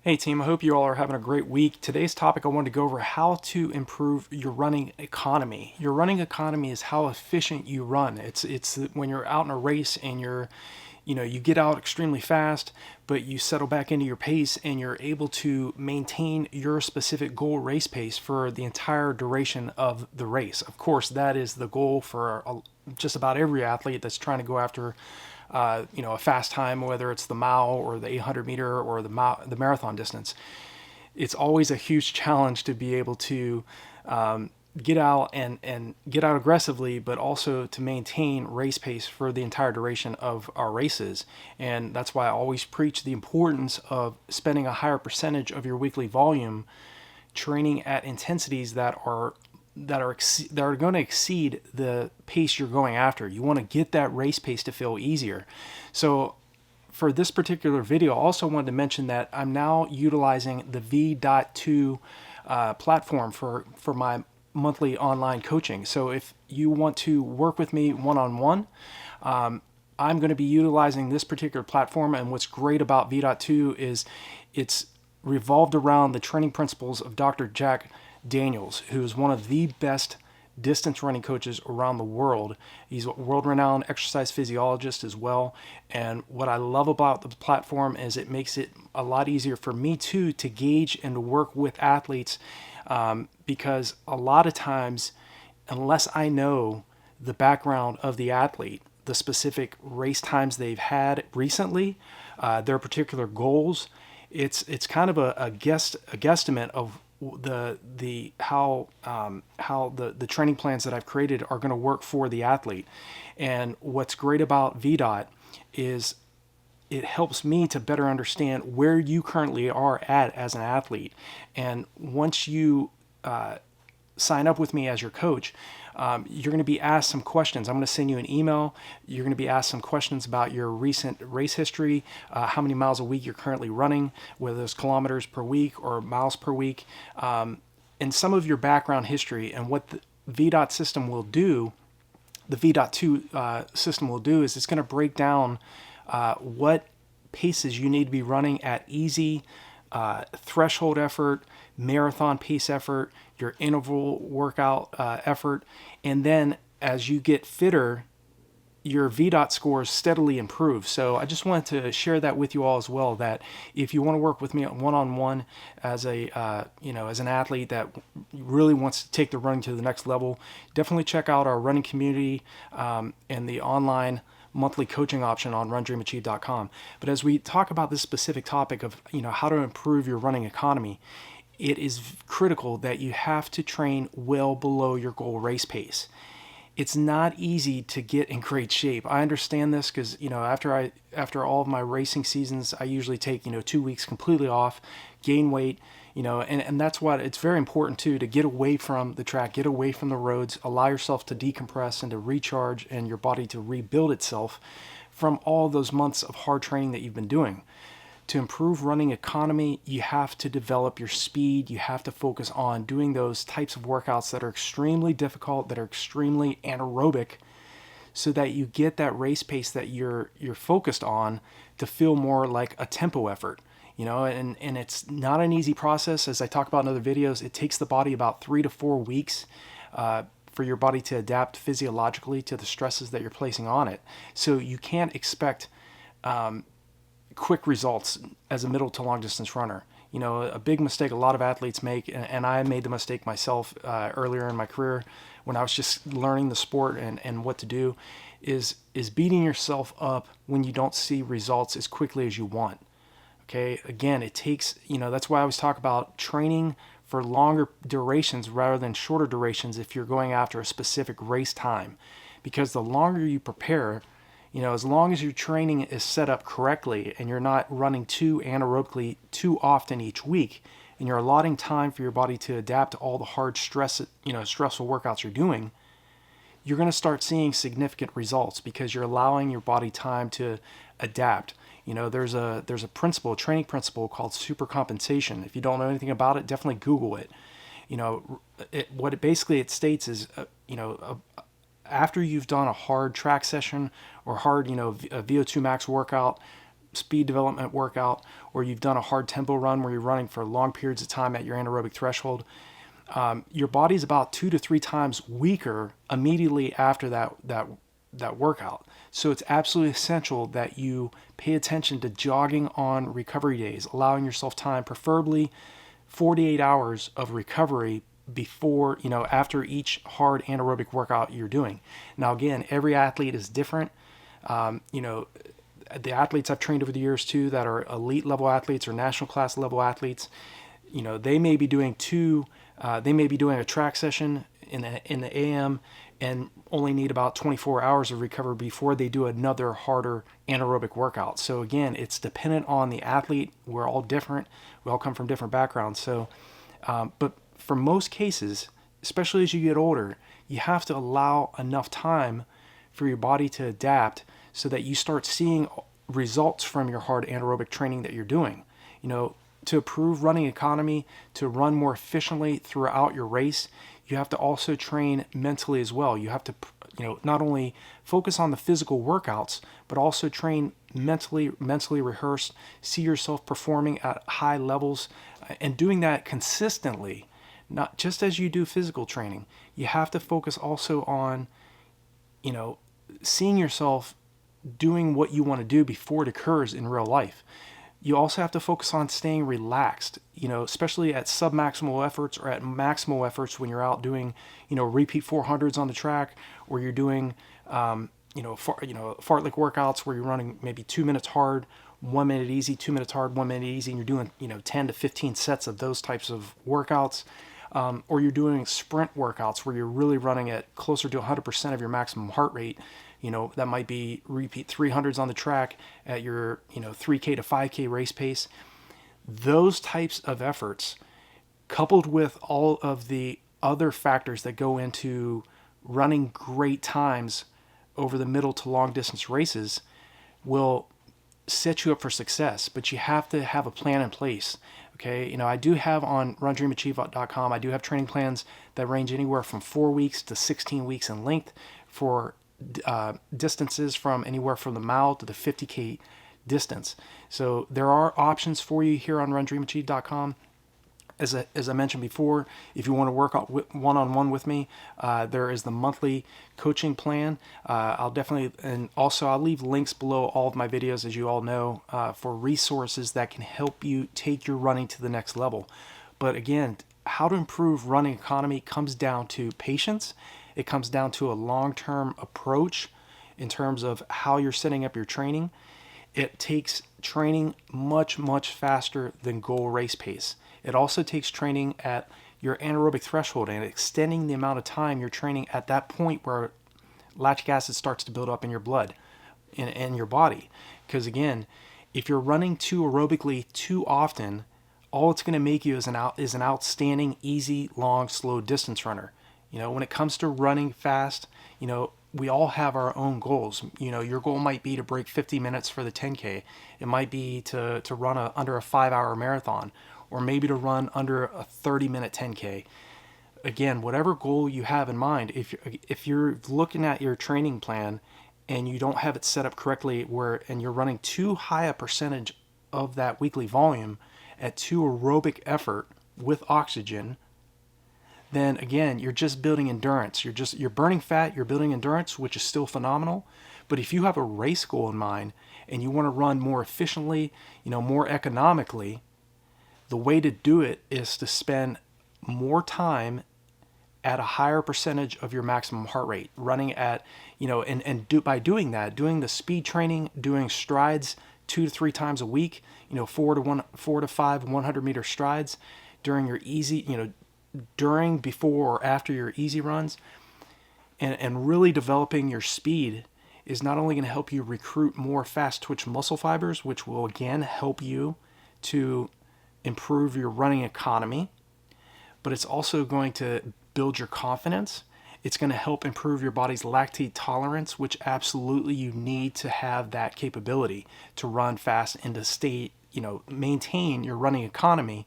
Hey team, I hope you all are having a great week. Today's topic I wanted to go over how to improve your running economy. Your running economy is how efficient you run. It's when you're out in a race and you get out extremely fast, but you settle back into your pace and you're able to maintain your specific goal race pace for the entire duration of the race. Of course, that is the goal for just about every athlete that's trying to go after a fast time, whether it's the mile or the 800 meter or the marathon distance. It's always a huge challenge to be able to get out and get out aggressively, but also to maintain race pace for the entire duration of our races. And that's why I always preach the importance of spending a higher percentage of your weekly volume training at intensities that are going to exceed the pace you're going after. You want to get that race pace to feel easier. So for this particular video, I also wanted to mention that I'm now utilizing the V.2 platform for my monthly online coaching. So if you want to work with me one-on-one, I'm going to be utilizing this particular platform. And what's great about V.2 is it's revolved around the training principles of Dr. Jack Daniels, who is one of the best distance running coaches around the world. He's a world-renowned exercise physiologist as well. And what I love about the platform is it makes it a lot easier for me too to gauge and to work with athletes, because a lot of times, unless I know the background of the athlete, the specific race times they've had recently, their particular goals, it's kind of a guesstimate of how the training plans that I've created are going to work for the athlete. And what's great about VDOT is it helps me to better understand where you currently are at as an athlete. And once you sign up with me as your coach, you're going to be asked some questions. I'm going to send you an email. You're going to be asked some questions about your recent race history, how many miles a week you're currently running, whether it's kilometers per week or miles per week, and some of your background history. And what the VDOT system will do, the V.2 system will do, is it's going to break down what paces you need to be running at easy, threshold effort, marathon pace effort, your interval workout effort, and then as you get fitter, your VDOT scores steadily improve. So I just wanted to share that with you all as well, that if you want to work with me one-on-one as as an athlete that really wants to take the running to the next level, definitely check out our running community and the online monthly coaching option on RunDreamAchieve.com. But as we talk about this specific topic of how to improve your running economy, it is critical that you have to train well below your goal race pace. It's not easy to get in great shape. I understand this because after all of my racing seasons, I usually take 2 weeks completely off, gain weight, and that's why it's very important too to get away from the track, get away from the roads, allow yourself to decompress and to recharge and your body to rebuild itself from all those months of hard training that you've been doing. To improve running economy, you have to develop your speed. You have to focus on doing those types of workouts that are extremely difficult, that are extremely anaerobic, so that you get that race pace that you're focused on to feel more like a tempo effort. And it's not an easy process. As I talk about in other videos, it takes the body about 3 to 4 weeks for your body to adapt physiologically to the stresses that you're placing on it. So you can't expect quick results as a middle to long distance runner. A big mistake a lot of athletes make, and I made the mistake myself earlier in my career when I was just learning the sport and what to do, is beating yourself up when you don't see results as quickly as you want. Okay, again, it takes, that's why I always talk about training for longer durations rather than shorter durations if you're going after a specific race time. Because the longer you prepare, as long as your training is set up correctly and you're not running too anaerobically too often each week, and you're allotting time for your body to adapt to all the hard stressful workouts you're doing, you're going to start seeing significant results because you're allowing your body time to adapt. There's a principle, a training principle called SUPERCOMPENSATION. If you don't know anything about it, definitely Google it. What it basically states is, after you've done a hard track session or hard, a VO2 max workout, speed development workout, or you've done a hard tempo run where you're running for long periods of time at your anaerobic threshold, your body's about 2 to 3 times weaker immediately after that workout. So it's absolutely essential that you pay attention to jogging on recovery days, allowing yourself time, preferably 48 hours of recovery before, after each hard anaerobic workout you're doing. Now, again, every athlete is different. The athletes I've trained over the years too that are elite level athletes or national class level athletes, they may be doing a track session in the AM and only need about 24 hours of recovery before they do another harder anaerobic workout. So again, it's dependent on the athlete. We're all different. We all come from different backgrounds. So, but for most cases, especially as you get older, you have to allow enough time for your body to adapt so that you start seeing results from your hard anaerobic training that you're doing. To improve running economy, to run more efficiently throughout your race, you have to also train mentally as well. You have to, not only focus on the physical workouts, but also train mentally rehearse, see yourself performing at high levels and doing that consistently, not just as you do physical training. You have to focus also on, seeing yourself doing what you want to do before it occurs in real life. You also have to focus on staying relaxed, especially at sub-maximal efforts or at maximal efforts when you're out doing, repeat 400s on the track, or you're doing, fartlek workouts where you're running maybe 2 minutes hard, 1 minute easy, 2 minutes hard, 1 minute easy, and you're doing, 10 to 15 sets of those types of workouts. Or you're doing sprint workouts where you're really running at closer to 100% of your maximum heart rate. That might be repeat 300s on the track at your, 3K to 5K race pace. Those types of efforts, coupled with all of the other factors that go into running great times over the middle to long distance races, will set you up for success. But you have to have a plan in place. Okay, I do have on RunDreamAchieve.com, I do have training plans that range anywhere from 4 weeks to 16 weeks in length for distances from anywhere from the mile to the 50K distance. So there are options for you here on RunDreamAchieve.com. As I mentioned before, if you want to work out one-on-one with me, there is the monthly coaching plan. I'll leave links below all of my videos, as you all know, for resources that can help you take your running to the next level. But again, how to improve running economy comes down to patience. It comes down to a long-term approach in terms of how you're setting up your training. It takes training much, much faster than goal race pace. It also takes training at your anaerobic threshold and extending the amount of time you're training at that point where lactic acid starts to build up in your blood and your body. Because again, if you're running too aerobically too often, all it's going to make you is an outstanding, easy, long, slow distance runner. When it comes to running fast, we all have our own goals. Your goal might be to break 50 minutes for the 10K. It might be to run under a 5-hour marathon, or maybe to run under a 30-minute 10K. Again, whatever goal you have in mind, if you're looking at your training plan and you don't have it set up correctly and you're running too high a percentage of that weekly volume at too aerobic effort with oxygen, then again, you're just building endurance. You're burning fat, you're building endurance, which is still phenomenal. But if you have a race goal in mind and you want to run more efficiently, more economically, the way to do it is to spend more time at a higher percentage of your maximum heart rate, running at, by doing that, doing the speed training, doing strides 2 to 3 times a week, 4 to 5 100-meter strides during your easy, during, before, or after your easy runs, and really developing your speed is not only going to help you recruit more fast twitch muscle fibers, which will again help you to improve your running economy, but it's also going to build your confidence. It's going to help improve your body's lactate tolerance, which absolutely you need to have that capability to run fast and to stay, maintain your running economy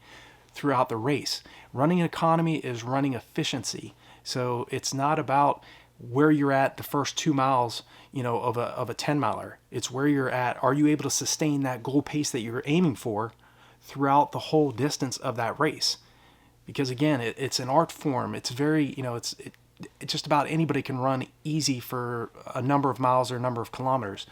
throughout the race. Running economy is running efficiency. So it's not about where you're at the first 2 miles, of a 10 miler. It's where you're at. Are you able to sustain that goal pace that you're aiming for throughout the whole distance of that race? Because again, it's an art form. It's very, it's just about anybody can run easy for a number of miles or a number of kilometers.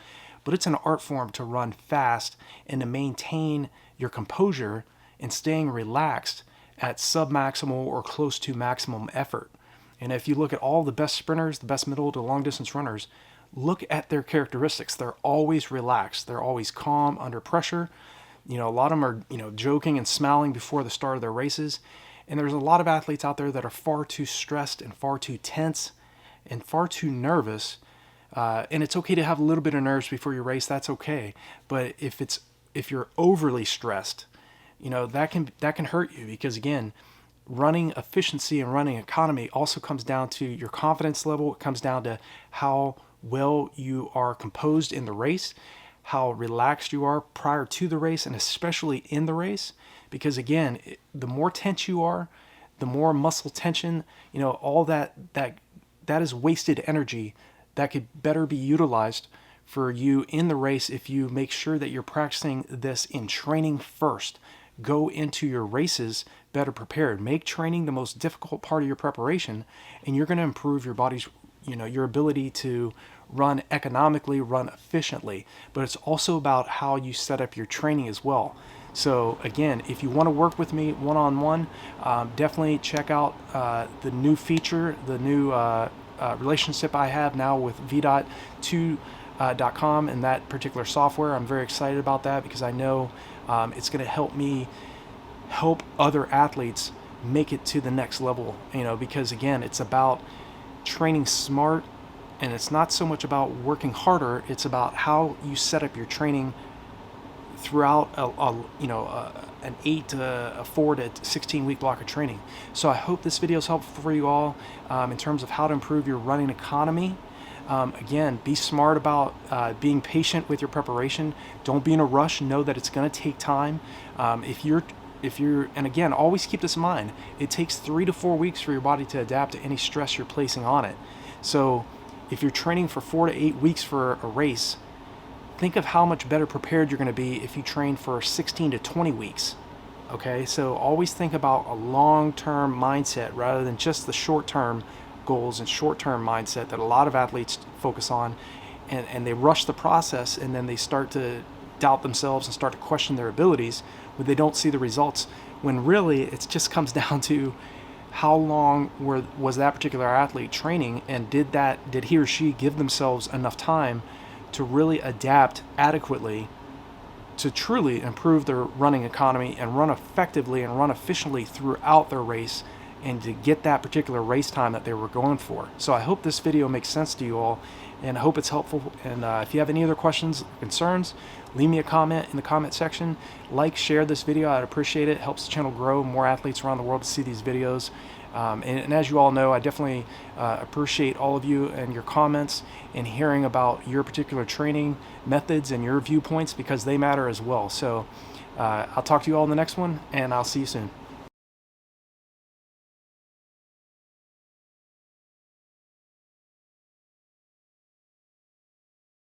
But it's an art form to run fast and to maintain your composure and staying relaxed at sub-maximal or close to maximum effort. And if you look at all the best sprinters, the best middle to long distance runners, look at their characteristics. They're always relaxed. They're always calm under pressure. A lot of them are, joking and smiling before the start of their races. And there's a lot of athletes out there that are far too stressed and far too tense and far too nervous. And it's okay to have a little bit of nerves before your race. That's okay. But if you're overly stressed, that can hurt you, because again, running efficiency and running economy also comes down to your confidence level. It comes down to how well you are composed in the race, how relaxed you are prior to the race, and especially in the race. Because again, the more tense you are, the more muscle tension, all that is wasted energy that could better be utilized for you in the race if you make sure that you're practicing this in training first. Go into your races better prepared. Make training the most difficult part of your preparation, and you're going to improve your body's, your ability to run economically, run efficiently. But it's also about how you set up your training as well. So again, if you want to work with me one-on-one, definitely check out the new feature, the new relationship I have now with v.2.com and that particular software. I'm very excited about that because I know it's going to help me help other athletes make it to the next level, because again, it's about training smart, and it's not so much about working harder. It's about how you set up your training throughout an 8 to a 4 to 16 week block of training. So I hope this video is helpful for you all in terms of how to improve your running economy. Again, be smart about being patient with your preparation. Don't be in a rush. Know that it's going to take time. If you're, and again, always keep this in mind. It takes 3 to 4 weeks for your body to adapt to any stress you're placing on it. So if you're training for 4 to 8 weeks for a race, think of how much better prepared you're going to be if you train for 16 to 20 weeks. Okay, so always think about a long-term mindset rather than just the short-term goals and short-term mindset that a lot of athletes focus on, and they rush the process, and then they start to doubt themselves and start to question their abilities when they don't see the results, when really it just comes down to how long was that particular athlete training, and did he or she give themselves enough time to really adapt adequately to truly improve their running economy and run effectively and run efficiently throughout their race, and to get that particular race time that they were going for. So I hope this video makes sense to you all, and I hope it's helpful. And if you have any other questions, concerns, leave me a comment in the comment section. Share this video. I'd appreciate it. It helps the channel grow. More athletes around the world to see these videos. And as you all know, I definitely appreciate all of you and your comments and hearing about your particular training methods and your viewpoints, because they matter as well. So I'll talk to you all in the next one, and I'll see you soon.